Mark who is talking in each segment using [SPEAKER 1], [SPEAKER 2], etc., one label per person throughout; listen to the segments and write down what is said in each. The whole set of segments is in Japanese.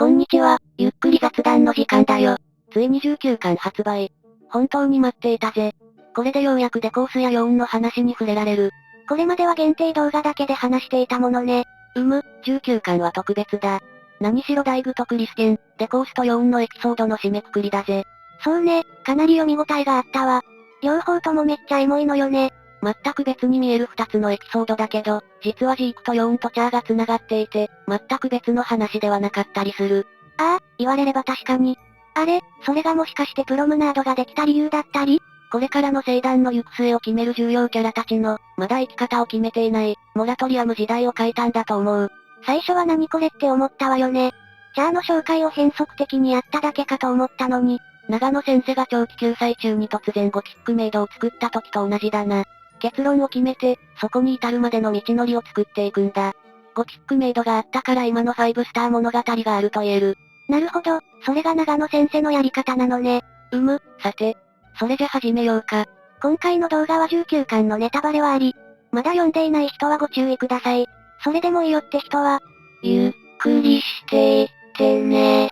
[SPEAKER 1] こんにちは、ゆっくり雑談の時間だよ。ついに19巻発売。本当に待っていたぜ。これでようやくデコースやヨーンの話に触れられる。
[SPEAKER 2] これまでは限定動画だけで話していたものね。
[SPEAKER 1] 19巻は特別だ。何しろダイグとクリスケン、デコースとヨーンのエピソードの締めくくりだぜ。
[SPEAKER 2] そうね、かなり読み応えがあったわ。両方ともめっちゃエモいのよね。
[SPEAKER 1] 全く別に見える2つのエピソードだけど、実はジークとヨーンとチャーが繋がっていて、全く別の話ではなかったりする。
[SPEAKER 2] ああ、言われれば確かに。あれ、それがもしかしてプロムナードができた理由だったり？
[SPEAKER 1] これからの聖壇の行く末を決める重要キャラたちの、まだ生き方を決めていない、モラトリアム時代を書いたんだと思う。
[SPEAKER 2] 最初は何これって思ったわよね。チャーの紹介を変則的にやっただけかと思ったのに。
[SPEAKER 1] 長野先生が長期救済中に突然ゴキックメイドを作った時と同じだな。結論を決めて、そこに至るまでの道のりを作っていくんだ。ゴキックメイドがあったから今の5スター物語があると言える。
[SPEAKER 2] なるほど、それが長野先生のやり方なのね。
[SPEAKER 1] さて、それじゃ始めようか。
[SPEAKER 2] 今回の動画は19巻のネタバレはあり、まだ読んでいない人はご注意ください。それでもいいよって人は、
[SPEAKER 1] ゆっくりしていってね。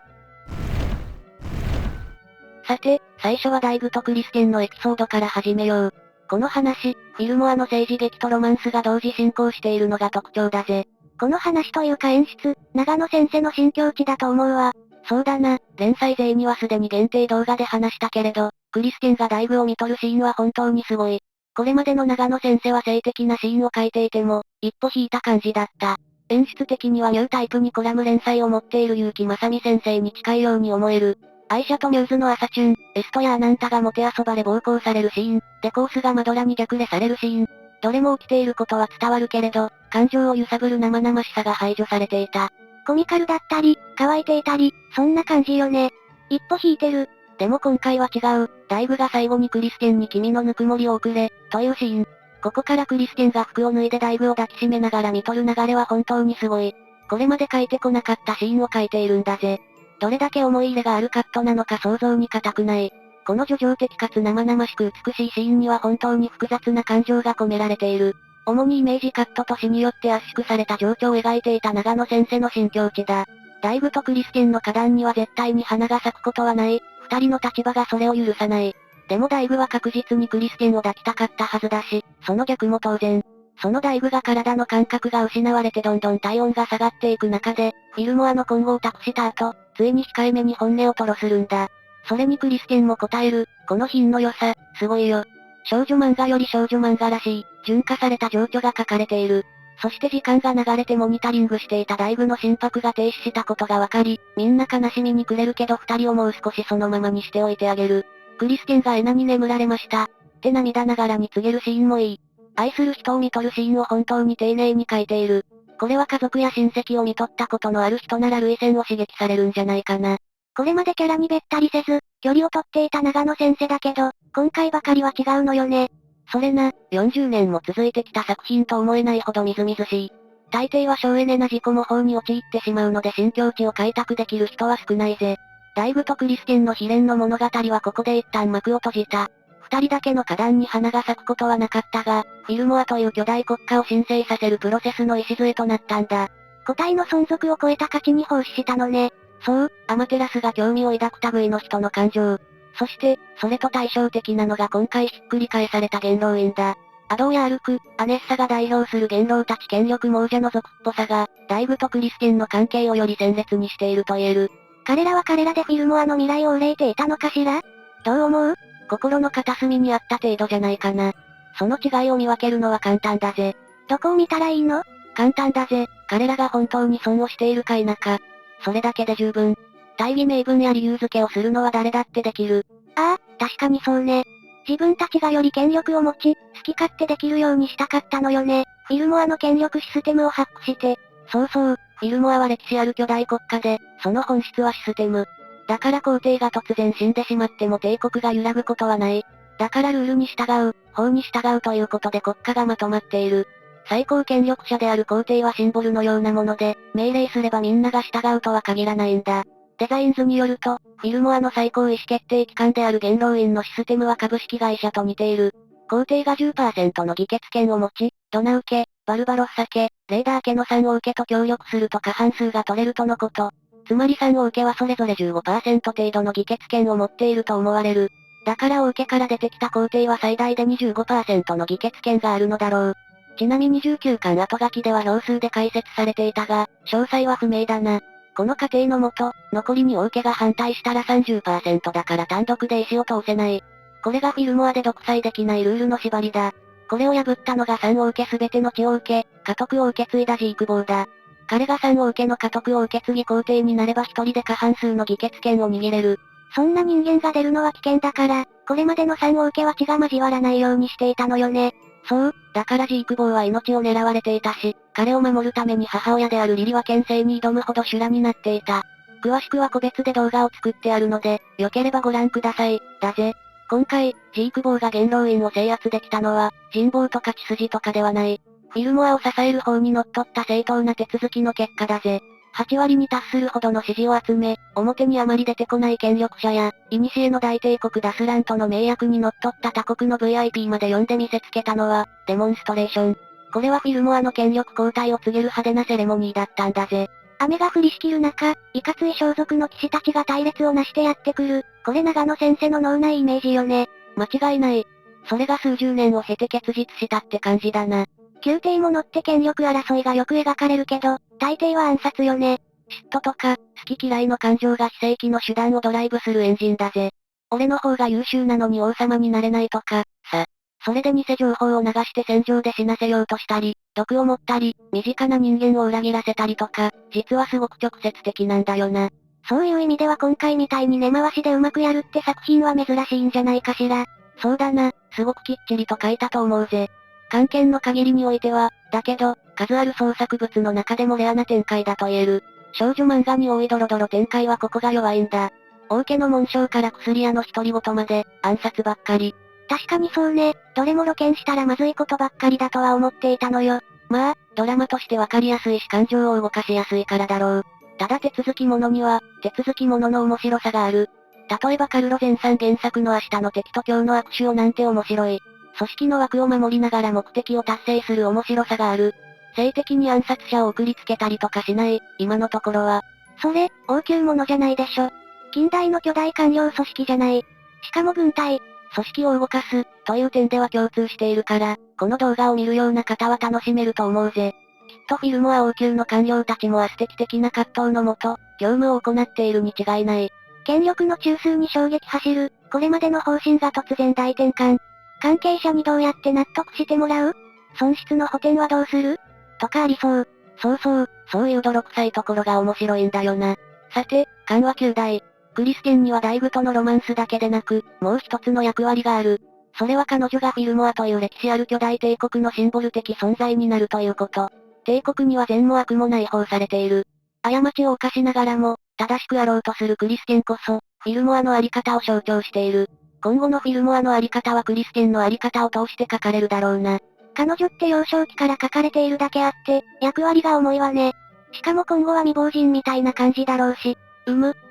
[SPEAKER 1] さて、最初はダイグとクリスケンのエピソードから始めよう。この話、フィルモアの政治劇とロマンスが同時進行しているのが特徴だぜ。
[SPEAKER 2] この話というか演出、長野先生の新境地だと思うわ。
[SPEAKER 1] そうだな、連載勢にはすでに限定動画で話したけれど、クリスケンがダイグを見とるシーンは本当にすごい。これまでの長野先生は性的なシーンを描いていても、一歩引いた感じだった。演出的にはニュータイプにコラム連載を持っている結城正美先生に近いように思える。アイシャとミューズの朝チュン、エストやアナンタがもてあそばれ暴行されるシーン、デコースがマドラに逆レされるシーン。どれも起きていることは伝わるけれど、感情を揺さぶる生々しさが排除されていた。
[SPEAKER 2] コミカルだったり、乾いていたり、そんな感じよね。一歩引いてる。
[SPEAKER 1] でも今回は違う。ダイグが最後にクリスケンに君のぬくもりを送れ、というシーン。ここからクリスケンが服を脱いでダイグを抱きしめながら見とる流れは本当にすごい。これまで書いてこなかったシーンを書いているんだぜ。どれだけ思い入れがあるカットなのか想像に難くない。この叙情的かつ生々しく美しいシーンには本当に複雑な感情が込められている。主にイメージカットと詩によって圧縮された情緒を描いていた長野先生の新境地だ。ダイグとクリスケンの花壇には絶対に花が咲くことはない。二人の立場がそれを許さない。でもダイグは確実にクリスケンを抱きたかったはずだし、その逆も当然。そのダイグが体の感覚が失われてどんどん体温が下がっていく中で、フィルモアの今後を託した後、ついに控えめに本音を吐露するんだ。それにクリスケンも答える、この品の良さ、すごいよ。少女漫画より少女漫画らしい、純化された情緒が書かれている。そして時間が流れてモニタリングしていたダイグの心拍が停止したことがわかり、みんな悲しみに暮れるけど二人をもう少しそのままにしておいてあげる。クリスケンがエナに眠られました。って涙ながらに告げるシーンもいい。愛する人を見とるシーンを本当に丁寧に描いている。これは家族や親戚を見とったことのある人なら類線を刺激されるんじゃないかな。
[SPEAKER 2] これまでキャラにべったりせず、距離をとっていた長野先生だけど、今回ばかりは違うのよね。
[SPEAKER 1] それな、40年も続いてきた作品と思えないほどみずみずしい。大抵は省エネな自己模倣に陥ってしまうので新境地を開拓できる人は少ないぜ。ダイグとクリスケンの悲恋の物語はここで一旦幕を閉じた。二人だけの花壇に花が咲くことはなかったが、フィルモアという巨大国家を申請させるプロセスの礎となったんだ。
[SPEAKER 2] 個体の存続を超えた価値に奉仕したのね。
[SPEAKER 1] そう、アマテラスが興味を抱く類の人の感情。そして、それと対照的なのが今回ひっくり返された元老院だ。アドーやアルク、アネッサが代表する元老たち権力亡者の族っぽさが、ダイグとクリスケンの関係をより鮮烈にしていると言える。
[SPEAKER 2] 彼らは彼らでフィルモアの未来を憂いていたのかしら？どう思う？
[SPEAKER 1] 心の片隅にあった程度じゃないかな。その違いを見分けるのは簡単だぜ。
[SPEAKER 2] どこを見たらいいの？
[SPEAKER 1] 簡単だぜ。彼らが本当に損をしているか否か。それだけで十分。大義名分や理由付けをするのは誰だってできる。
[SPEAKER 2] ああ、確かにそうね。自分たちがより権力を持ち、好き勝手できるようにしたかったのよね。フィルモアの権力システムをハックして。
[SPEAKER 1] そうそう、フィルモアは歴史ある巨大国家で、その本質はシステム。だから皇帝が突然死んでしまっても帝国が揺らぐことはない。だからルールに従う、法に従うということで国家がまとまっている。最高権力者である皇帝はシンボルのようなもので、命令すればみんなが従うとは限らないんだ。デザインズによると、フィルモアの最高意思決定機関である元老院のシステムは株式会社と似ている。皇帝が10%の議決権を持ち、ドナウ家、バルバロッサ家、レーダー家の3王家と協力すると過半数が取れるとのこと。つまり3王家はそれぞれ15% 程度の議決権を持っていると思われる。だから王家から出てきた皇帝は最大で 25% の議決権があるのだろう。ちなみに19巻後書きでは票数で解説されていたが、詳細は不明だな。この過程のもと、残りに王家が反対したら 30% だから単独で意思を通せない。これがフィルモアで独裁できないルールの縛りだ。これを破ったのが3王家すべての地を受け、家督を受け継いだジークボーだ。彼が3王家の家督を受け継ぎ皇帝になれば一人で過半数の議決権を握れる。
[SPEAKER 2] そんな人間が出るのは危険だから、これまでの3王家は血が交わらないようにしていたのよね。
[SPEAKER 1] そう、だからジークボーは命を狙われていたし、彼を守るために母親であるリリは牽制に挑むほど修羅になっていた。詳しくは個別で動画を作ってあるので、よければご覧ください、だぜ。今回、ジークボーが元老院を制圧できたのは、人望とか血筋とかではない。フィルモアを支える方に則っった正当な手続きの結果だぜ。8割に達するほどの支持を集め、表にあまり出てこない権力者や、古の大帝国ダスランとの盟約に則っった他国の VIP まで呼んで見せつけたのは、デモンストレーション。これはフィルモアの権力交代を告げる派手なセレモニーだったんだぜ。
[SPEAKER 2] 雨が降りしきる中、いかつい装束の騎士たちが隊列をなしてやってくる。これ長野先生の脳内イメージよね。
[SPEAKER 1] 間違いない。それが数十年を経て結実したって感じだな。
[SPEAKER 2] 宮廷ものって権力争いがよく描かれるけど、大抵は暗殺よね。
[SPEAKER 1] 嫉妬とか、好き嫌いの感情が非正規の手段をドライブするエンジンだぜ。俺の方が優秀なのに王様になれないとか、さ。それで偽情報を流して戦場で死なせようとしたり、毒を持ったり、身近な人間を裏切らせたりとか、実はすごく直接的なんだよな。
[SPEAKER 2] そういう意味では今回みたいに根回しでうまくやるって作品は珍しいんじゃないかしら。
[SPEAKER 1] そうだな、すごくきっちりと書いたと思うぜ。関係の限りにおいては、だけど、数ある創作物の中でもレアな展開だと言える。少女漫画に多いドロドロ展開はここが弱いんだ。王家の紋章から薬屋の独り言まで、暗殺ばっかり。
[SPEAKER 2] 確かにそうね、どれも露見したらまずいことばっかりだとは思っていたのよ。
[SPEAKER 1] まあ、ドラマとしてわかりやすいし感情を動かしやすいからだろう。ただ手続きものには、手続きものの面白さがある。例えばカルロゼンさん原作の明日の敵と今日の握手をなんて面白い。組織の枠を守りながら目的を達成する面白さがある。性的に暗殺者を送りつけたりとかしない、今のところは。
[SPEAKER 2] それ、王宮ものじゃないでしょ。近代の巨大官僚組織じゃない。しかも軍隊。
[SPEAKER 1] 組織を動かす、という点では共通しているから、この動画を見るような方は楽しめると思うぜ。きっとフィルモア王宮の官僚たちもアステキ的な葛藤のもと、業務を行っているに違いない。
[SPEAKER 2] 権力の中枢に衝撃走る、これまでの方針が突然大転換。関係者にどうやって納得してもらう？損失の補填はどうする？とかありそう。
[SPEAKER 1] そういう泥臭いところが面白いんだよな。さて、漢は9代。クリステンには大具とのロマンスだけでなく、もう一つの役割がある。それは彼女がフィルモアという歴史ある巨大帝国のシンボル的存在になるということ。帝国には善も悪も内包されている。過ちを犯しながらも、正しくあろうとするクリステンこそ、フィルモアのあり方を象徴している。今後のフィルモアのあり方はクリステンのあり方を通して書かれるだろうな。
[SPEAKER 2] 彼女って幼少期から書かれているだけあって、役割が重いわね。しかも今後は未亡人みたいな感じだろうし。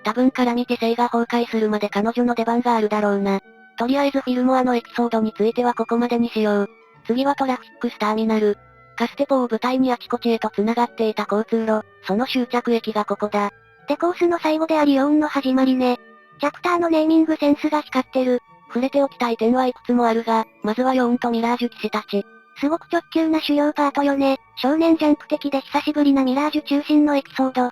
[SPEAKER 1] 多分から見て性が崩壊するまで彼女の出番があるだろうな。とりあえずフィルモアのエピソードについてはここまでにしよう。次はトラフィックスターミナル。カステポを舞台にあちこちへと繋がっていた交通路、その終着駅がここだ。
[SPEAKER 2] でコースの最後でありヨーンの始まりね。チャプターのネーミングセンスが光ってる。
[SPEAKER 1] 触れておきたい点はいくつもあるが、まずはヨーンとミラージュ騎士たち。
[SPEAKER 2] すごく直球な主要パートよね。少年ジャンプ的で久しぶりなミラージュ中心のエピソード。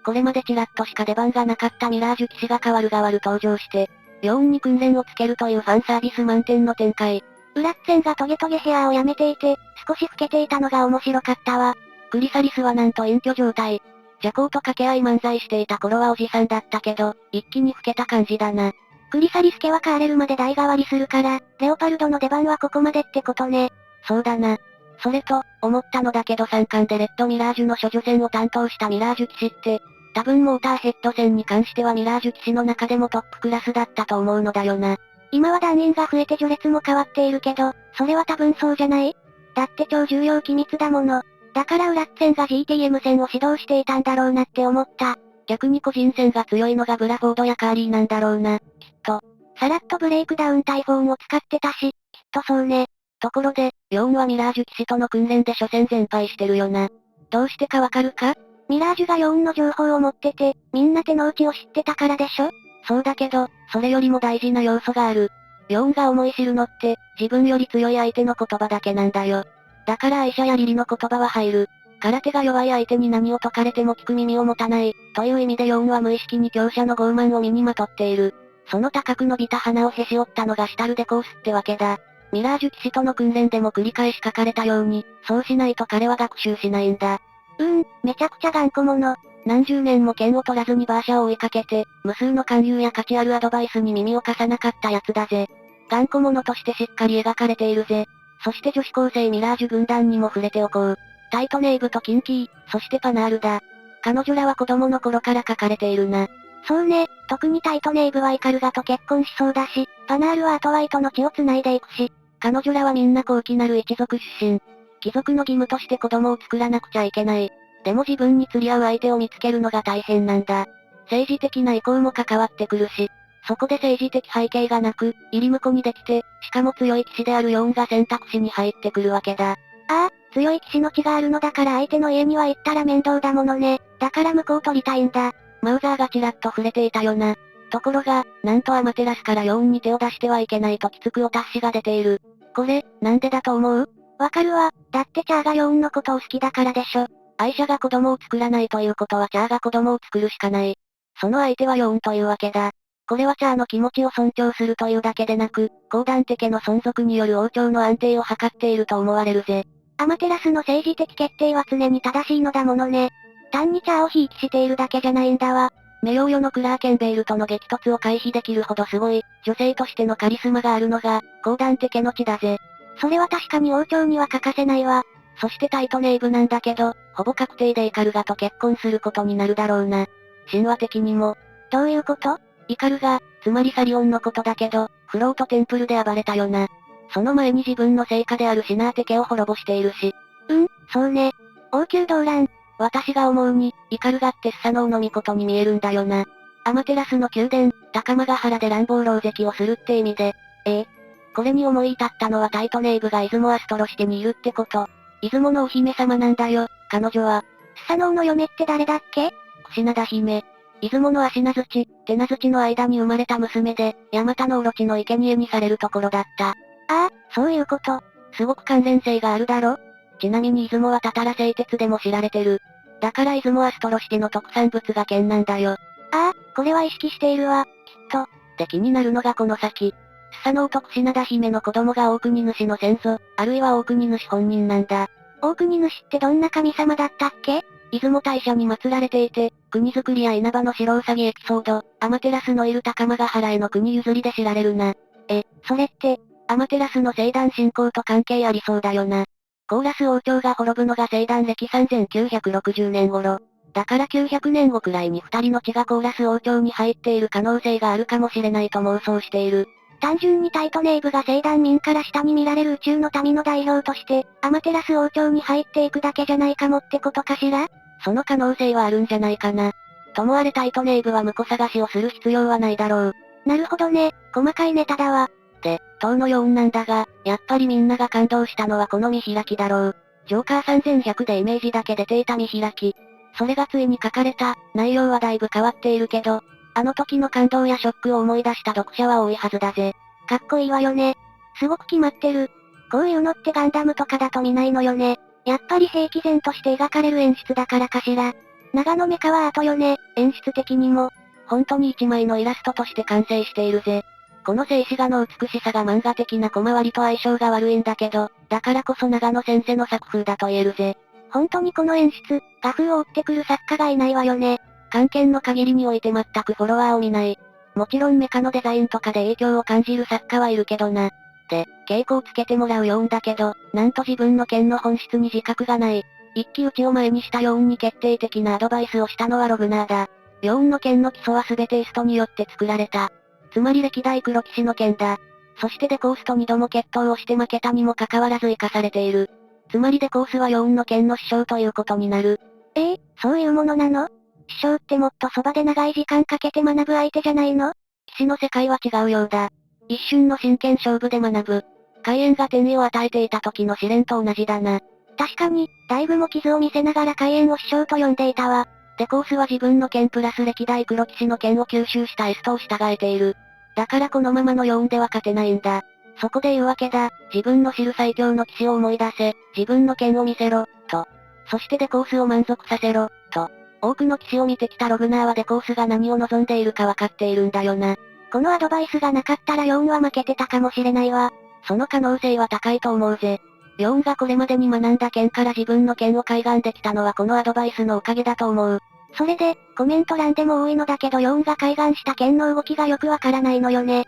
[SPEAKER 1] これまでチラッとしか出番がなかったミラージュ騎士が代わる登場して、ヨーンに訓練をつけるというファンサービス満点の展開。
[SPEAKER 2] ウラッツェンがトゲトゲヘアをやめていて、少し老けていたのが面白かったわ。
[SPEAKER 1] クリサリスはなんと隠居状態。ジャコウと掛け合い漫才していた頃はおじさんだったけど、一気に老けた感じだな。
[SPEAKER 2] クリサリス家はカーレルまで代替わりするから、レオパルドの出番はここまでってことね。
[SPEAKER 1] そうだな。それと、思ったのだけど3巻でレッドミラージュの処女戦を担当したミラージュ騎士って、多分モーターヘッド戦に関してはミラージュ騎士の中でもトップクラスだったと思うのだよな。
[SPEAKER 2] 今は団員が増えて序列も変わっているけど、それは多分そうじゃない？だって超重要機密だもの。だからウラッツェンが GTM 戦を指導していたんだろうなって思った。
[SPEAKER 1] 逆に個人戦が強いのがブラフォードやカーリーなんだろうな、きっと。
[SPEAKER 2] さらっとブレイクダウン大フォーンを使ってたし、きっとそうね。
[SPEAKER 1] ところで、ヨーンはミラージュ騎士との訓練で初戦全敗してるよな。どうしてかわかるか？
[SPEAKER 2] ミラージュがヨーンの情報を持ってて、みんな手の内を知ってたからでしょ？
[SPEAKER 1] そうだけど、それよりも大事な要素がある。ヨーンが思い知るのって、自分より強い相手の言葉だけなんだよ。だからアイシャやリリの言葉は入る。空手が弱い相手に何を解かれても聞く耳を持たない、という意味でヨーンは無意識に強者の傲慢を身にまとっている。その高く伸びた鼻をへし折ったのがシュタルデコースってわけだ。ミラージュ騎士との訓練でも繰り返し書かれたように、そうしないと彼は学習しないんだ。
[SPEAKER 2] めちゃくちゃ頑固者。
[SPEAKER 1] 何十年も剣を取らずにバーシャを追いかけて、無数の勧誘や価値あるアドバイスに耳を貸さなかった奴だぜ。頑固者としてしっかり描かれているぜ。そして女子高生ミラージュ軍団にも触れておこう。タイトネイブとキンキー、そしてパナールだ。彼女らは子供の頃から書かれているな。
[SPEAKER 2] そうね、特にタイトネイブはイカルガと結婚しそうだし、パナールはアトワイとの血を繋いでいくし、
[SPEAKER 1] 彼女らはみんな高貴なる一族出身。貴族の義務として子供を作らなくちゃいけない。でも自分に釣り合う相手を見つけるのが大変なんだ。政治的な意向も関わってくるし、そこで政治的背景がなく、入り婿にできて、しかも強い騎士であるヨーンが選択肢に入ってくるわけだ。
[SPEAKER 2] 強い騎士の血があるのだから相手の家には行ったら面倒だものね。だから向こう取りたいんだ。
[SPEAKER 1] マウザーがちらっと触れていたよな。ところが、なんとアマテラスからヨーンに手を出してはいけないときつくお達しが出ている。これ、なんでだと思う？
[SPEAKER 2] わかるわ。だってチャーがヨーンのことを好きだからでしょ。
[SPEAKER 1] アイシャが子供を作らないということはチャーが子供を作るしかない。その相手はヨーンというわけだ。これはチャーの気持ちを尊重するというだけでなく、高ダンテ家の存続による王朝の安定を図っていると思われるぜ。
[SPEAKER 2] アマテラスの政治的決定は常に正しいのだものね。単にチャーをひいきしているだけじゃないんだわ。
[SPEAKER 1] 名誉世のクラーケンベイルとの激突を回避できるほどすごい、女性としてのカリスマがあるのが、高ダンテ家の血だぜ。
[SPEAKER 2] それは確かに王朝には欠かせないわ。
[SPEAKER 1] そしてタイトネイブなんだけど、ほぼ確定でイカルガと結婚することになるだろうな。神話的にも。
[SPEAKER 2] どういうこと？
[SPEAKER 1] イカルガ、つまりサリオンのことだけど、フロートテンプルで暴れたよな。その前に自分の成果であるシナーテ家を滅ぼしているし。
[SPEAKER 2] そうね。王宮動乱。
[SPEAKER 1] 私が思うに、イカルガってスサノオノミコトに見えるんだよな。アマテラスの宮殿、高間ヶ原で乱暴狼藉をするって意味で。これに思い至ったのはタイトネイブが出雲アストロシテにいるってこと。出雲のお姫様なんだよ、彼女は。
[SPEAKER 2] スサノオの嫁って誰だっけ？
[SPEAKER 1] クシナダ姫。出雲の足名槌、手名槌の間に生まれた娘で、ヤマタノオロチの生贄にされるところだった。
[SPEAKER 2] そういうこと。
[SPEAKER 1] すごく関連性があるだろ？ちなみに出雲はタタラ製鉄でも知られてる。だから出雲アストロシテの特産物が剣なんだよ。
[SPEAKER 2] これは意識しているわ、きっと。
[SPEAKER 1] で気になるのがこの先。スサノオとクシナダ姫の子供が大国主の先祖、あるいは大国主本人なんだ。
[SPEAKER 2] 大国主ってどんな神様だったっけ？
[SPEAKER 1] 出雲大社に祀られていて、国づくりや稲葉の白ウサギエピソード、アマテラスのいる高間ヶ原への国譲りで知られるな。
[SPEAKER 2] それって、
[SPEAKER 1] アマテラスの聖壇信仰と関係ありそうだよな。コーラス王朝が滅ぶのが聖壇歴3960年頃。だから900年後くらいに二人の血がコーラス王朝に入っている可能性があるかもしれないと妄想している。
[SPEAKER 2] 単純にタイトネイブが聖壇民から下に見られる宇宙の民の代表として、アマテラス王朝に入っていくだけじゃないかもってことかしら？
[SPEAKER 1] その可能性はあるんじゃないかな。ともあれタイトネイブは婿探しをする必要はないだろう。
[SPEAKER 2] なるほどね、細かいネタだわ。
[SPEAKER 1] で、当のヨーンなんだが、やっぱりみんなが感動したのはこの見開きだろう。ジョーカー3100でイメージだけ出ていた見開き。それがついに書かれた、内容はだいぶ変わっているけど、あの時の感動やショックを思い出した読者は多いはずだぜ。
[SPEAKER 2] かっこいいわよね。すごく決まってる。こういうのってガンダムとかだと見ないのよね。やっぱり兵器前として描かれる演出だからかしら。長野メカはアートよね、演出的にも。
[SPEAKER 1] 本当に一枚のイラストとして完成しているぜ。この静止画の美しさが漫画的な小回りと相性が悪いんだけど、だからこそ長野先生の作風だと言えるぜ。
[SPEAKER 2] 本当にこの演出、画風を追ってくる作家がいないわよね。
[SPEAKER 1] 関係の限りにおいて全くフォロワーを見ない。もちろんメカのデザインとかで影響を感じる作家はいるけどな。で、稽古をつけてもらうようんだけど、なんと自分の剣の本質に自覚がない。一騎打ちを前にしたヨーンに決定的なアドバイスをしたのはログナーだ。ヨーンの剣の基礎は全てエストによって作られた。つまり歴代黒騎士の剣だ。そしてデコースと2度も決闘をして負けたにもかかわらず生かされている。つまりデコースはヨーンの剣の師匠ということになる。
[SPEAKER 2] そういうものなの？師匠ってもっとそばで長い時間かけて学ぶ相手じゃないの？
[SPEAKER 1] 騎士の世界は違うようだ。一瞬の真剣勝負で学ぶ。海縁が天意を与えていた時の試練と同じだな。
[SPEAKER 2] 確かに、大具も傷を見せながら海援を師匠と呼んでいたわ。
[SPEAKER 1] デコースは自分の剣プラス歴代黒騎士の剣を吸収したエストを従えている。だからこのままのヨーンでは勝てないんだ。そこで言うわけだ、自分の知る最強の騎士を思い出せ、自分の剣を見せろ、と。そしてデコースを満足させろ、と。多くの騎士を見てきたログナーはデコースが何を望んでいるかわかっているんだよな。
[SPEAKER 2] このアドバイスがなかったらヨーンは負けてたかもしれないわ。
[SPEAKER 1] その可能性は高いと思うぜ。ヨーンがこれまでに学んだ剣から自分の剣を開眼できたのはこのアドバイスのおかげだと思う。
[SPEAKER 2] それで、コメント欄でも多いのだけどヨーンが開眼した剣の動きがよくわからないのよね。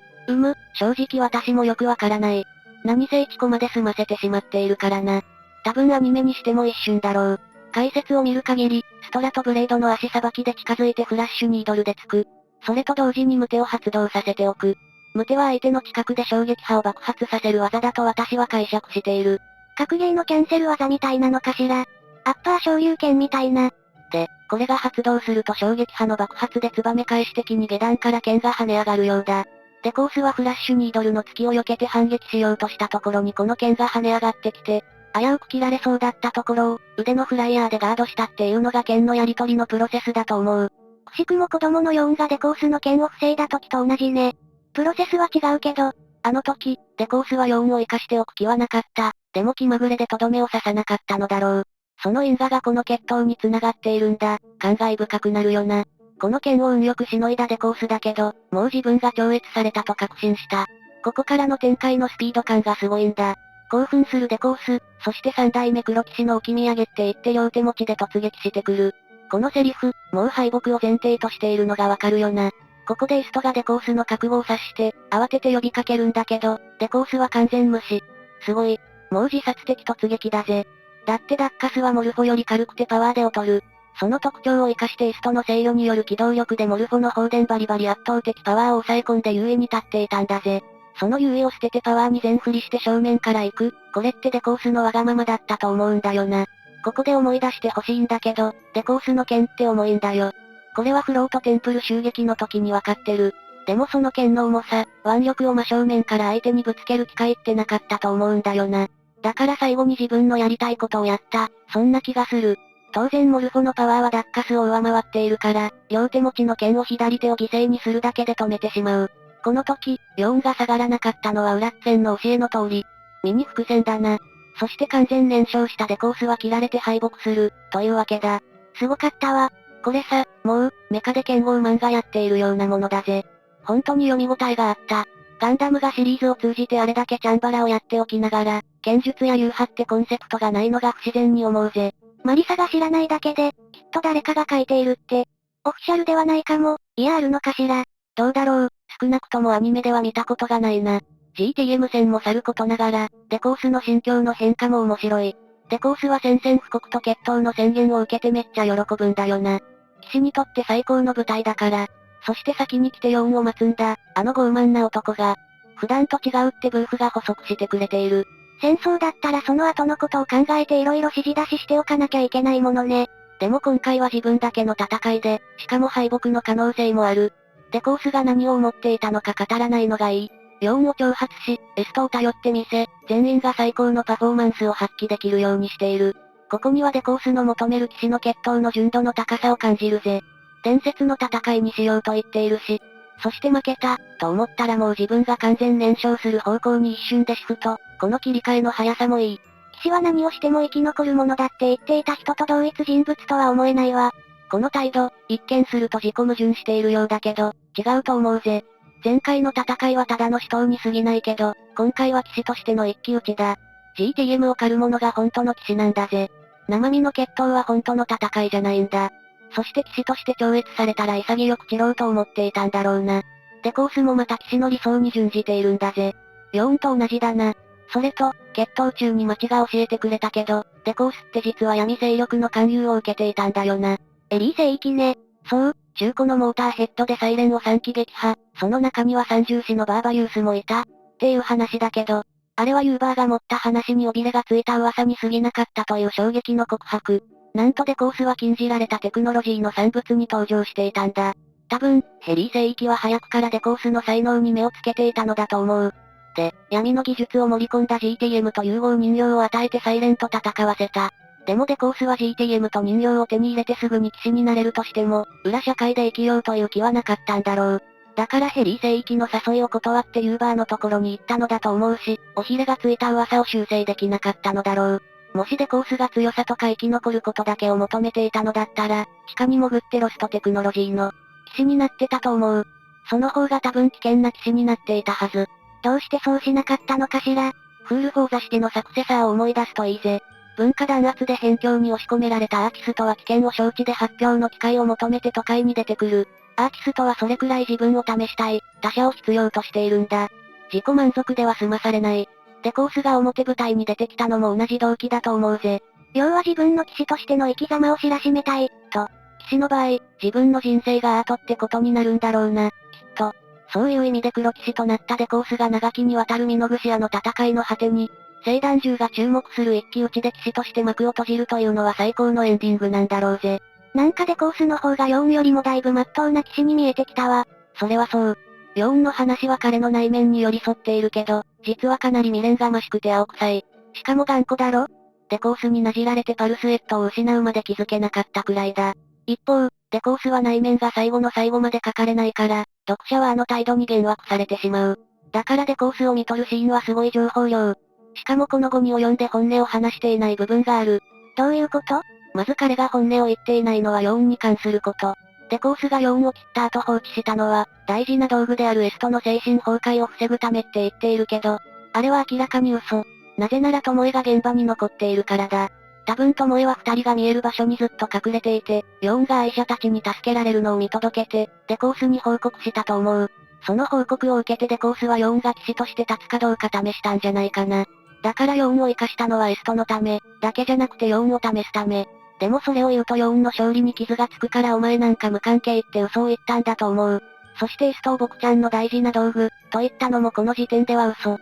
[SPEAKER 1] 正直私もよくわからない。何せ1コマで済ませてしまっているからな。多分アニメにしても一瞬だろう。解説を見る限り、ストラとブレードの足さばきで近づいてフラッシュニードルでつく。それと同時にムテを発動させておく。ムテは相手の近くで衝撃波を爆発させる技だと私は解釈している。
[SPEAKER 2] 格ゲーのキャンセル技みたいなのかしら。アッパー昇竜拳みたいな。
[SPEAKER 1] で、これが発動すると衝撃波の爆発でツバメ返し的に下段から剣が跳ね上がるようだ。デコースはフラッシュニードルの突きを避けて反撃しようとしたところにこの剣が跳ね上がってきて、危うく切られそうだったところを、腕のフライヤーでガードしたっていうのが剣のやり取りのプロセスだと思う。
[SPEAKER 2] くしくも子供のヨーンがデコースの剣を防いだ時と同じね。プロセスは違うけど、
[SPEAKER 1] あの時、デコースはヨーンを生かしておく気はなかった。でも気まぐれでとどめを刺さなかったのだろう。その因果がこの決闘に繋がっているんだ。感慨深くなるよな。この剣を運よくしのいだデコースだけど、もう自分が超越されたと確信した。ここからの展開のスピード感がすごいんだ。興奮するデコース、そして三代目黒騎士の置き土産って言って両手持ちで突撃してくる。このセリフ、もう敗北を前提としているのがわかるよな。ここでイストがデコースの覚悟を察して、慌てて呼びかけるんだけど、デコースは完全無視。すごい。もう自殺的突撃だぜ。だってダッカスはモルフォより軽くてパワーで劣る。その特徴を生かしてイストの制御による機動力でモルフォの放電バリバリ圧倒的パワーを抑え込んで優位に立っていたんだぜ。その優位を捨ててパワーに全振りして正面から行く。これってデコースのわがままだったと思うんだよな。ここで思い出してほしいんだけど、デコースの剣って重いんだよ。これはフロートテンプル襲撃の時にわかってる。でもその剣の重さ、腕力を真正面から相手にぶつける機会ってなかったと思うんだよな。だから最後に自分のやりたいことをやった、そんな気がする。当然モルフォのパワーはダッカスを上回っているから、両手持ちの剣を左手を犠牲にするだけで止めてしまう。この時、ヨーンが下がらなかったのはウラッツェンの教えの通り。ミニ伏線だな。そして完全燃焼したデコースは切られて敗北する、というわけだ。
[SPEAKER 2] すごかったわ。
[SPEAKER 1] これさ、もう、メカで剣豪漫画やっているようなものだぜ。本当に読み応えがあった。ガンダムがシリーズを通じてあれだけチャンバラをやっておきながら、剣術や流派ってコンセプトがないのが不自然に思うぜ。
[SPEAKER 2] マリサが知らないだけで、きっと誰かが書いているって。オフィシャルではないかも、いやあるのかしら。
[SPEAKER 1] どうだろう、少なくともアニメでは見たことがないな。GTM 戦もさることながら、デコースの心境の変化も面白い。デコースは宣戦布告と決闘の宣言を受けてめっちゃ喜ぶんだよな。騎士にとって最高の舞台だから。そして先に来てヨーンを待つんだ、あの傲慢な男が。普段と違うってブーフが補足してくれている。
[SPEAKER 2] 戦争だったらその後のことを考えて色々指示出ししておかなきゃいけないものね。
[SPEAKER 1] でも今回は自分だけの戦いで、しかも敗北の可能性もある。デコースが何を思っていたのか語らないのがいい。ヨーンを挑発し、エストを頼ってみせ、全員が最高のパフォーマンスを発揮できるようにしている。ここにはデコースの求める騎士の決闘の純度の高さを感じるぜ。伝説の戦いにしようと言っているし。そして負けた、と思ったらもう自分が完全燃焼する方向に一瞬でシフト。この切り替えの速さもいい。
[SPEAKER 2] 騎士は何をしても生き残るものだって言っていた人と同一人物とは思えないわ。
[SPEAKER 1] この態度、一見すると自己矛盾しているようだけど、違うと思うぜ。前回の戦いはただの死闘に過ぎないけど、今回は騎士としての一騎打ちだ。GTM を狩る者が本当の騎士なんだぜ。生身の決闘は本当の戦いじゃないんだ。そして騎士として超越されたら潔く散ろうと思っていたんだろうな。デコースもまた騎士の理想に準じているんだぜ。ヨーンと同じだな。それと、決闘中に町が教えてくれたけど、デコースって実は闇勢力の勧誘を受けていたんだよな。
[SPEAKER 2] エリー聖域ね。
[SPEAKER 1] そう、中古のモーターヘッドでサイレンを3機撃破、その中には三重士のバーバユースもいた、っていう話だけど、あれはユーバーが持った話に尾びれがついた噂に過ぎなかったという衝撃の告白。なんとデコースは禁じられたテクノロジーの産物に登場していたんだ。多分、ヘリー聖域は早くからデコースの才能に目をつけていたのだと思う。で、闇の技術を盛り込んだ GTM と融合人形を与えてサイレンと戦わせた。でもデコースは GTM と人形を手に入れてすぐに騎士になれるとしても、裏社会で生きようという気はなかったんだろう。だからヘリー聖域の誘いを断ってユーバーのところに行ったのだと思うし、尾ひれがついた噂を修正できなかったのだろう。もしデコースが強さとか生き残ることだけを求めていたのだったら、地下に潜ってロストテクノロジーの騎士になってたと思う。その方が多分危険な騎士になっていたはず。
[SPEAKER 2] どうしてそうしなかったのかしら。
[SPEAKER 1] フール・フォー・ザ・シティのサクセサーを思い出すといいぜ。文化弾圧で辺境に押し込められたアーキスとは危険を承知で発表の機会を求めて都会に出てくる。アーキスとはそれくらい自分を試したい、他者を必要としているんだ。自己満足では済まされない。デコースが表舞台に出てきたのも同じ動機だと思うぜ。
[SPEAKER 2] 要は自分の騎士としての生き様を知らしめたい、と。
[SPEAKER 1] 騎士の場合、自分の人生がアートってことになるんだろうな、きっと。そういう意味で黒騎士となったデコースが長きにわたるミノグシアの戦いの果てに、聖団中が注目する一騎打ちで騎士として幕を閉じるというのは最高のエンディングなんだろうぜ。
[SPEAKER 2] なんかデコースの方がヨーンよりもだいぶ真っ当な騎士に見えてきたわ。
[SPEAKER 1] それはそう。ヨーンの話は彼の内面に寄り添っているけど、実はかなり未練がましくて青臭い。しかも頑固だろ？デコースになじられてパルスエットを失うまで気づけなかったくらいだ。一方、デコースは内面が最後の最後まで書かれないから、読者はあの態度に幻惑されてしまう。だからデコースを見とるシーンはすごい情報量。しかもこの後に及んで本音を話していない部分がある。
[SPEAKER 2] どういうこと？
[SPEAKER 1] まず彼が本音を言っていないのはヨーンに関すること。デコースがヨーンを切った後放置したのは、大事な道具であるエストの精神崩壊を防ぐためって言っているけど、あれは明らかに嘘。なぜなら巴が現場に残っているからだ。多分巴は二人が見える場所にずっと隠れていて、ヨーンが愛者たちに助けられるのを見届けて、デコースに報告したと思う。その報告を受けてデコースはヨーンが騎士として立つかどうか試したんじゃないかな。だからヨーンを生かしたのはエストのため、だけじゃなくてヨーンを試すため。でもそれを言うとヨーンの勝利に傷がつくからお前なんか無関係って嘘を言ったんだと思う。そしてエストを僕ちゃんの大事な道具、と言ったのもこの時点では嘘。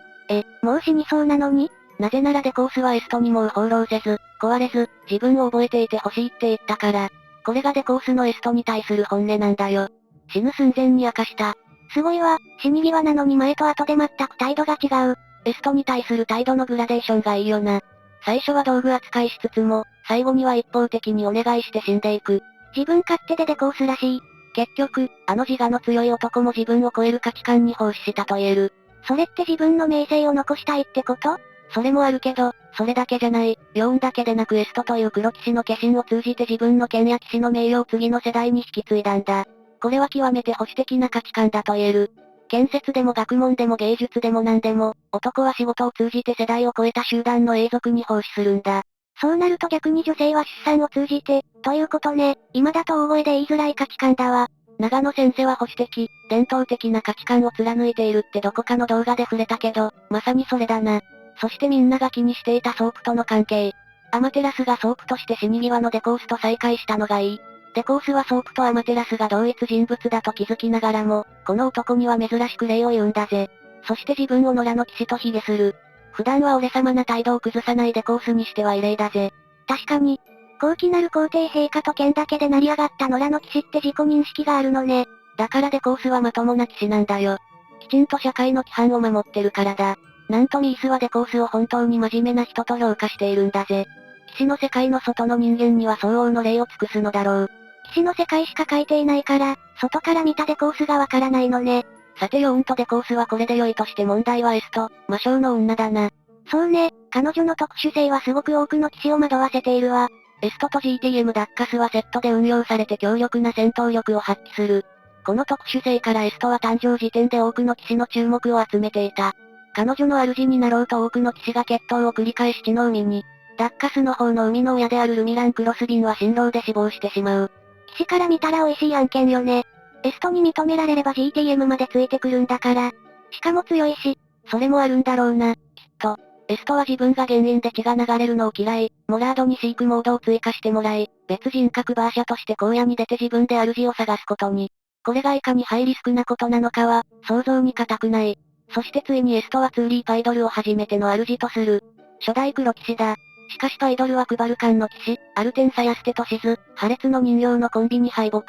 [SPEAKER 2] もう死にそうなのに？
[SPEAKER 1] なぜならデコースはエストにもう放浪せず、壊れず、自分を覚えていてほしいって言ったから。これがデコースのエストに対する本音なんだよ。死ぬ寸前に明かした。
[SPEAKER 2] すごいわ、死に際なのに前と後で全く態度が違う。
[SPEAKER 1] エストに対する態度のグラデーションがいいよな。最初は道具扱いしつつも、最後には一方的にお願いして死んでいく。
[SPEAKER 2] 自分勝手でデコースらしい。
[SPEAKER 1] 結局、あの自我の強い男も自分を超える価値観に奉仕したと言える。
[SPEAKER 2] それって自分の名声を残したいってこと？
[SPEAKER 1] それもあるけど、それだけじゃない。ヨーンだけでなくエストという黒騎士の化身を通じて自分の剣や騎士の名誉を次の世代に引き継いだんだ。これは極めて保守的な価値観だと言える。建設でも学問でも芸術でも何でも、男は仕事を通じて世代を超えた集団の永続に奉仕するんだ。
[SPEAKER 2] そうなると逆に女性は出産を通じて、ということね。今だと大声で言いづらい価値観だわ。
[SPEAKER 1] 長野先生は保守的、伝統的な価値観を貫いているってどこかの動画で触れたけど、まさにそれだな。そしてみんなが気にしていたソープとの関係。アマテラスがソープとして死に際のデコースと再会したのがいい。デコースはソープとアマテラスが同一人物だと気づきながらも、この男には珍しく礼を言うんだぜ。そして自分を野良の騎士と卑下する。普段は俺様な態度を崩さないデコースにしては異例だぜ。
[SPEAKER 2] 確かに。高貴なる皇帝陛下と剣だけで成り上がった野良の騎士って自己認識があるのね。
[SPEAKER 1] だからデコースはまともな騎士なんだよ。きちんと社会の規範を守ってるからだ。なんとミースはデコースを本当に真面目な人と評価しているんだぜ。騎士の世界の外の人間には相応の礼を尽くすのだろう。
[SPEAKER 2] 騎士の世界しか書いていないから、外から見たデコースがわからないのね。
[SPEAKER 1] さてヨーンとデコースはこれで良いとして問題はエスト、魔性の女だな。
[SPEAKER 2] そうね、彼女の特殊性はすごく多くの騎士を惑わせているわ。
[SPEAKER 1] エストと GTM ダッカスはセットで運用されて強力な戦闘力を発揮する。この特殊性からエストは誕生時点で多くの騎士の注目を集めていた。彼女の主になろうと多くの騎士が決闘を繰り返し血の海に。ダッカスの方の生みの親であるルミラン・クロスビンは辛労で死亡してしまう。
[SPEAKER 2] 騎士から見たら美味しい案件よね。エストに認められれば GTM までついてくるんだから。しかも強いし、
[SPEAKER 1] それもあるんだろうな、きっと。エストは自分が原因で血が流れるのを嫌い、モラードにシークモードを追加してもらい、別人格バーシャとして荒野に出て自分で主を探すことに。これがいかにハイリスクなことなのかは、想像に難くない。そしてついにエストはツーリーパイドルを初めての主とする。初代黒騎士だ。しかしパイドルはクバルカンの騎士、アルテンサヤステとシズ、破裂の人形のコンビに敗北。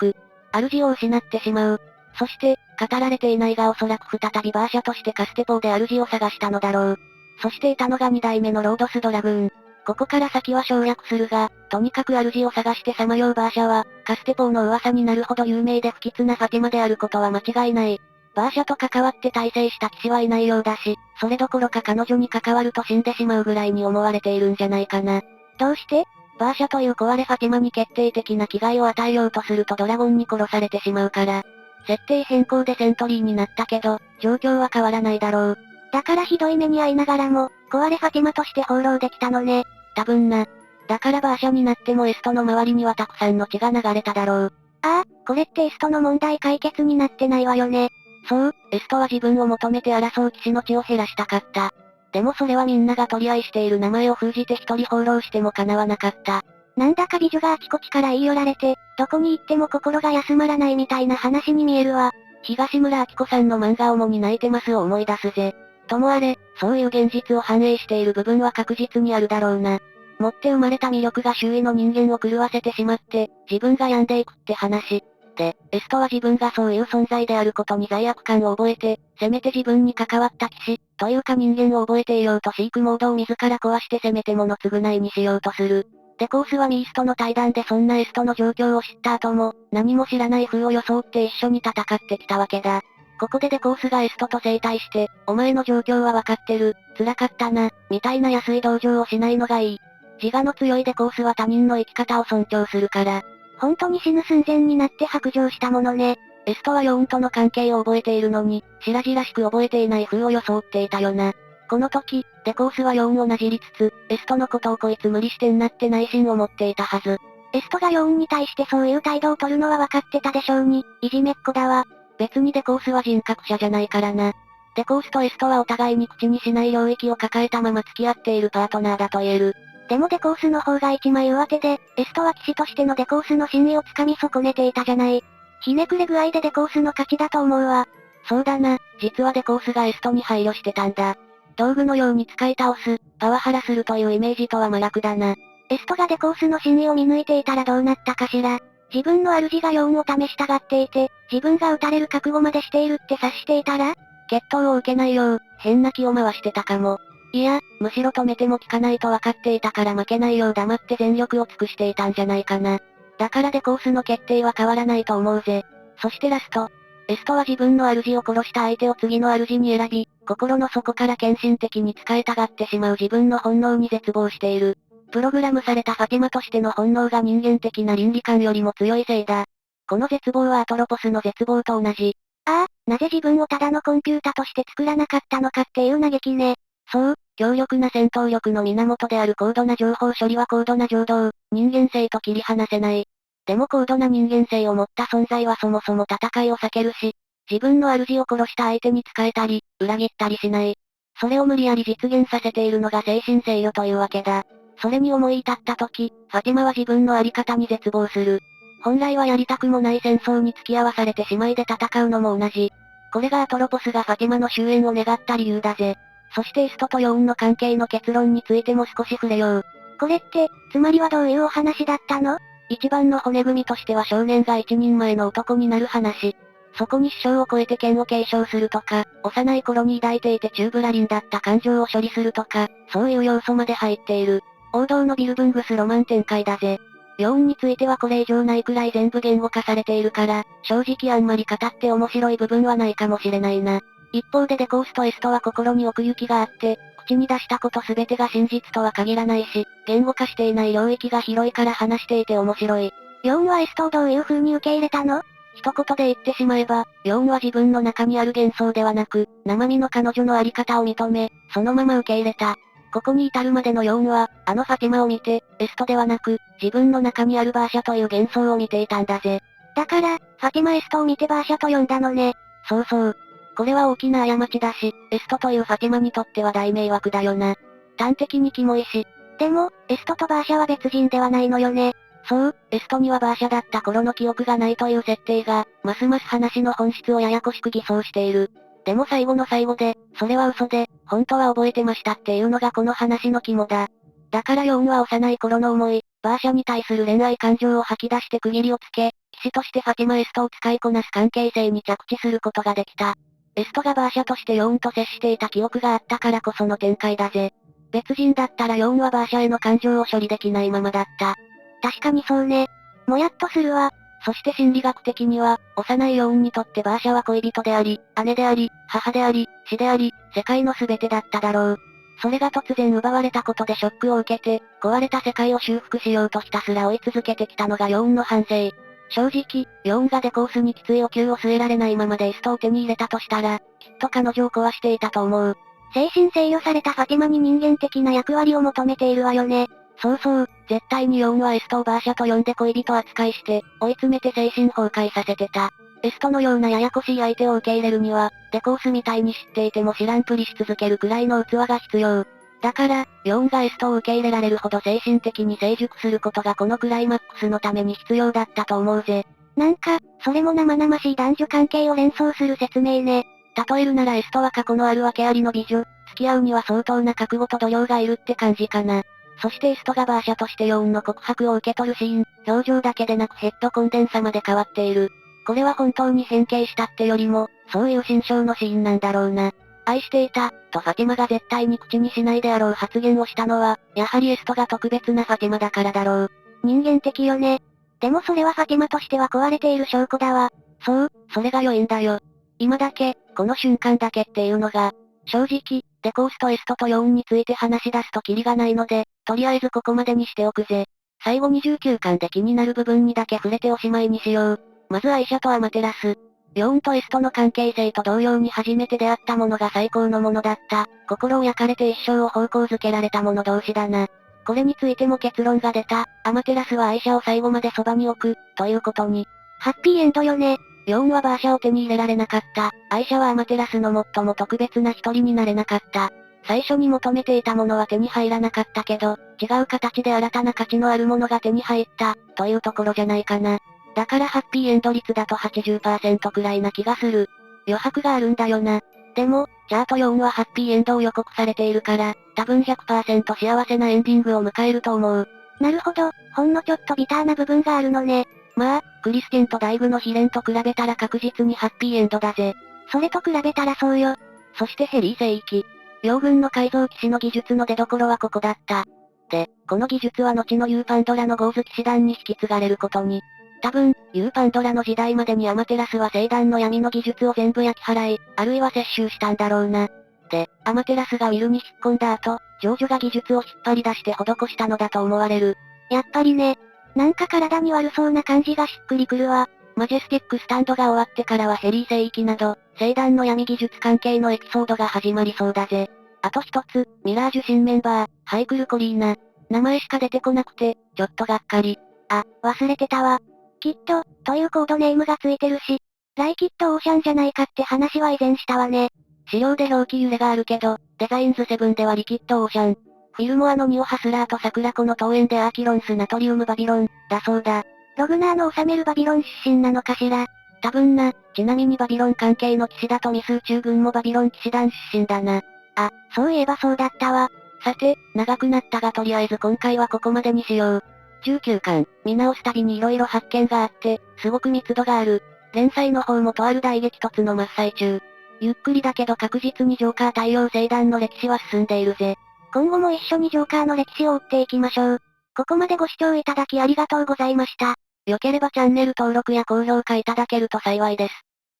[SPEAKER 1] 主を失ってしまう。そして、語られていないがおそらく再びバーシャとしてカステポーで主を探したのだろう。そしていたのが2代目のロードスドラグーン。ここから先は省略するが、とにかく主を探してさまようバーシャは、カステポーの噂になるほど有名で不吉なファティマであることは間違いない。バーシャと関わって大成した騎士はいないようだし、それどころか彼女に関わると死んでしまうぐらいに思われているんじゃないかな。
[SPEAKER 2] どうして？
[SPEAKER 1] バーシャという壊れファティマに決定的な危害を与えようとするとドラゴンに殺されてしまうから。設定変更でセントリーになったけど、状況は変わらないだろう。
[SPEAKER 2] だからひどい目に遭いながらも、壊れファティマとして放浪できたのね。
[SPEAKER 1] 多分な。だからバーシャになってもエストの周りにはたくさんの血が流れただろう。
[SPEAKER 2] ああ、これってエストの問題解決になってないわよね。
[SPEAKER 1] そう、エストは自分を求めて争う騎士の血を減らしたかった。でもそれはみんなが取り合いしている名前を封じて一人放浪しても叶わなかった。
[SPEAKER 2] なんだか美女があちこちから言い寄られて、どこに行っても心が休まらないみたいな話に見えるわ。
[SPEAKER 1] 東村明子さんの漫画主に泣いてますを思い出すぜ。ともあれ、そういう現実を反映している部分は確実にあるだろうな。持って生まれた魅力が周囲の人間を狂わせてしまって、自分が病んでいくって話。で、エストは自分がそういう存在であることに罪悪感を覚えて、せめて自分に関わった騎士、というか人間を覚えていようと飼育モードを自ら壊してせめて物償いにしようとする。デコースはミーストの対談でそんなエストの状況を知った後も、何も知らない風を装って一緒に戦ってきたわけだ。ここでデコースがエストと正対して、お前の状況はわかってる、辛かったな、みたいな安い同情をしないのがいい。自我の強いデコースは他人の生き方を尊重するから。
[SPEAKER 2] 本当に死ぬ寸前になって白状したものね。
[SPEAKER 1] エストはヨーンとの関係を覚えているのに、白々しく覚えていない風を装っていたよな。この時、デコースはヨーンをなじりつつ、エストのことをこいつ無理してんなって内心を持っていたはず。
[SPEAKER 2] エストがヨーンに対してそういう態度を取るのは分かってたでしょうに、いじめっ子だわ。
[SPEAKER 1] 別にデコースは人格者じゃないからな。デコースとエストはお互いに口にしない領域を抱えたまま付き合っているパートナーだと言える。
[SPEAKER 2] でもデコースの方が一枚上手で、エストは騎士としてのデコースの真意をつかみ損ねていたじゃない。ひねくれ具合でデコースの勝ちだと思うわ。
[SPEAKER 1] そうだな、実はデコースがエストに配慮してたんだ。道具のように使い倒す、パワハラするというイメージとは真逆だな。
[SPEAKER 2] エストがデコースの真意を見抜いていたらどうなったかしら。自分の主がヨーンを試したがっていて、自分が撃たれる覚悟までしているって察していたら
[SPEAKER 1] 決闘を受けないよう、変な気を回してたかも。いや、むしろ止めても効かないと分かっていたから負けないよう黙って全力を尽くしていたんじゃないかな。だからデコースの決定は変わらないと思うぜ。そしてラスト。エストは自分の主を殺した相手を次の主に選び、心の底から献身的に使いたがってしまう自分の本能に絶望している。プログラムされたファティマとしての本能が人間的な倫理観よりも強いせいだ。この絶望はアトロポスの絶望と同じ。
[SPEAKER 2] ああ、なぜ自分をただのコンピュータとして作らなかったのかっていう嘆きね。
[SPEAKER 1] そう、強力な戦闘力の源である高度な情報処理は高度な情動、人間性と切り離せない。でも高度な人間性を持った存在はそもそも戦いを避けるし、自分の主を殺した相手に仕えたり、裏切ったりしない。それを無理やり実現させているのが精神制御というわけだ。それに思い至った時、ファティマは自分の在り方に絶望する。本来はやりたくもない戦争に付き合わされて姉妹で戦うのも同じ。これがアトロポスがファティマの終焉を願った理由だぜ。そしてエストとヨーンの関係の結論についても少し触れよう。
[SPEAKER 2] これって、つまりはどういうお話だったの？
[SPEAKER 1] 一番の骨組みとしては少年が一人前の男になる話。そこに師匠を超えて剣を継承するとか、幼い頃に抱いていてチューブラリンだった感情を処理するとか、そういう要素まで入っている。王道のビルブングスロマン展開だぜ。ヨーンについてはこれ以上ないくらい全部言語化されているから、正直あんまり語って面白い部分はないかもしれないな。一方でデコースとエストは心に奥行きがあって、口に出したこと全てが真実とは限らないし、言語化していない領域が広いから話していて面白い。
[SPEAKER 2] ヨーンはエストをどういう風に受け入れたの？
[SPEAKER 1] 一言で言ってしまえば、ヨーンは自分の中にある幻想ではなく、生身の彼女のあり方を認め、そのまま受け入れた。ここに至るまでのヨーンは、あのファティマを見て、エストではなく、自分の中にあるバーシャという幻想を見ていたんだぜ。
[SPEAKER 2] だから、ファティマエストを見てバーシャと呼んだのね。
[SPEAKER 1] そうそう。これは大きな過ちだし、エストというファティマにとっては大迷惑だよな。端的にキモいし。
[SPEAKER 2] でも、エストとバーシャは別人ではないのよね。
[SPEAKER 1] そう、エストにはバーシャだった頃の記憶がないという設定が、ますます話の本質をややこしく偽装している。でも最後の最後で、それは嘘で、本当は覚えてましたっていうのがこの話の肝だ。だからヨーンは幼い頃の思い、バーシャに対する恋愛感情を吐き出して区切りをつけ、騎士としてファティマエストを使いこなす関係性に着地することができた。エストがバーシャとしてヨーンと接していた記憶があったからこその展開だぜ。別人だったらヨーンはバーシャへの感情を処理できないままだった。
[SPEAKER 2] 確かにそうね。もやっとするわ。
[SPEAKER 1] そして心理学的には、幼いヨーンにとってバーシャは恋人であり、姉であり、母であり、死であり、世界の全てだっただろう。それが突然奪われたことでショックを受けて、壊れた世界を修復しようとひたすら追い続けてきたのがヨーンの反省。正直、ヨーンがデコースにきついお灸を据えられないままでエストを手に入れたとしたら、きっと彼女を壊していたと思う。
[SPEAKER 2] 精神制御されたファティマに人間的な役割を求めているわよね。
[SPEAKER 1] そうそう、絶対にヨーンはエストをバーシャと呼んで恋人扱いして、追い詰めて精神崩壊させてた。エストのようなややこしい相手を受け入れるには、デコースみたいに知っていても知らんぷりし続けるくらいの器が必要。だから、ヨーンがエストを受け入れられるほど精神的に成熟することがこのクライマックスのために必要だったと思うぜ。
[SPEAKER 2] なんか、それも生々しい男女関係を連想する説明ね。
[SPEAKER 1] 例えるならエストは過去のある訳ありの美女、付き合うには相当な覚悟と度量がいるって感じかな。そしてエストがバーシャとしてヨーンの告白を受け取るシーン、表情だけでなくヘッドコンデンサまで変わっている。これは本当に変形したってよりも、そういう心象のシーンなんだろうな。愛していた、とファティマが絶対に口にしないであろう発言をしたのは、やはりエストが特別なファティマだからだろう。
[SPEAKER 2] 人間的よね。でもそれはファティマとしては壊れている証拠だわ。
[SPEAKER 1] そう、それが良いんだよ。今だけ、この瞬間だけっていうのが、正直、デコースとエストとヨーンについて話し出すとキリがないので、とりあえずここまでにしておくぜ。最後29巻で気になる部分にだけ触れておしまいにしよう。まずアイシャとアマテラス。ヨーンとエストの関係性と同様に初めて出会ったものが最高のものだった。心を焼かれて一生を方向づけられた者同士だな。これについても結論が出た。アマテラスはアイシャを最後までそばに置く、ということに。
[SPEAKER 2] ハッピーエンドよね。
[SPEAKER 1] ヨーンはバーシャを手に入れられなかった。アイシャはアマテラスの最も特別な一人になれなかった。最初に求めていたものは手に入らなかったけど、違う形で新たな価値のあるものが手に入った、というところじゃないかな。だからハッピーエンド率だと 80% くらいな気がする。余白があるんだよな。でも、チャート4はハッピーエンドを予告されているから、多分 100% 幸せなエンディングを迎えると思う。
[SPEAKER 2] なるほど、ほんのちょっとビターな部分があるのね。
[SPEAKER 1] まあ、クリステンと大具の悲恋と比べたら確実にハッピーエンドだぜ。
[SPEAKER 2] それと比べたらそうよ。
[SPEAKER 1] そしてヘリー聖域。両軍の改造騎士の技術の出所はここだった。で、この技術は後のユーパンドラのゴーズ騎士団に引き継がれることに。多分、ユーパンドラの時代までにアマテラスは聖団の闇の技術を全部焼き払い、あるいは接収したんだろうな。で、アマテラスがウィルに引っ込んだ後、少女が技術を引っ張り出して施したのだと思われる。
[SPEAKER 2] やっぱりね。なんか体に悪そうな感じがしっくりくるわ。
[SPEAKER 1] マジェスティックスタンドが終わってからはヘリー聖域など、聖団の闇技術関係のエピソードが始まりそうだぜ。あと一つ、ミラージュ新メンバー、ハイクルコリーナ。名前しか出てこなくて、ちょっとがっかり。
[SPEAKER 2] あ、忘れてたわ。きっと、というコードネームがついてるし、ライキッドオーシャンじゃないかって話は以前したわね。
[SPEAKER 1] 資料で表記揺れがあるけど、デザインズ7ではリキッドオーシャン。フィルモアのニオハスラーと桜子の桃園でアーキロンスナトリウムバビロン、だそうだ。
[SPEAKER 2] ログナーの治めるバビロン出身なのかしら。
[SPEAKER 1] 多分な、ちなみにバビロン関係の騎士だとミス宇宙軍もバビロン騎士団出身だな。
[SPEAKER 2] あ、そういえばそうだったわ。
[SPEAKER 1] さて、長くなったがとりあえず今回はここまでにしよう。19巻、見直すたびに色々発見があって、すごく密度がある。連載の方もとある大激突の真っ最中。ゆっくりだけど確実にジョーカー太陽星団の歴史は進んでいるぜ。
[SPEAKER 2] 今後も一緒にジョーカーの歴史を追っていきましょう。ここまでご視聴いただきありがとうございました。
[SPEAKER 1] 良ければチャンネル登録や高評価いただけると幸いです。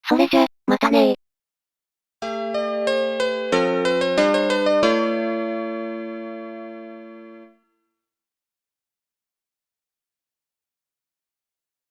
[SPEAKER 1] それじゃ、またねー。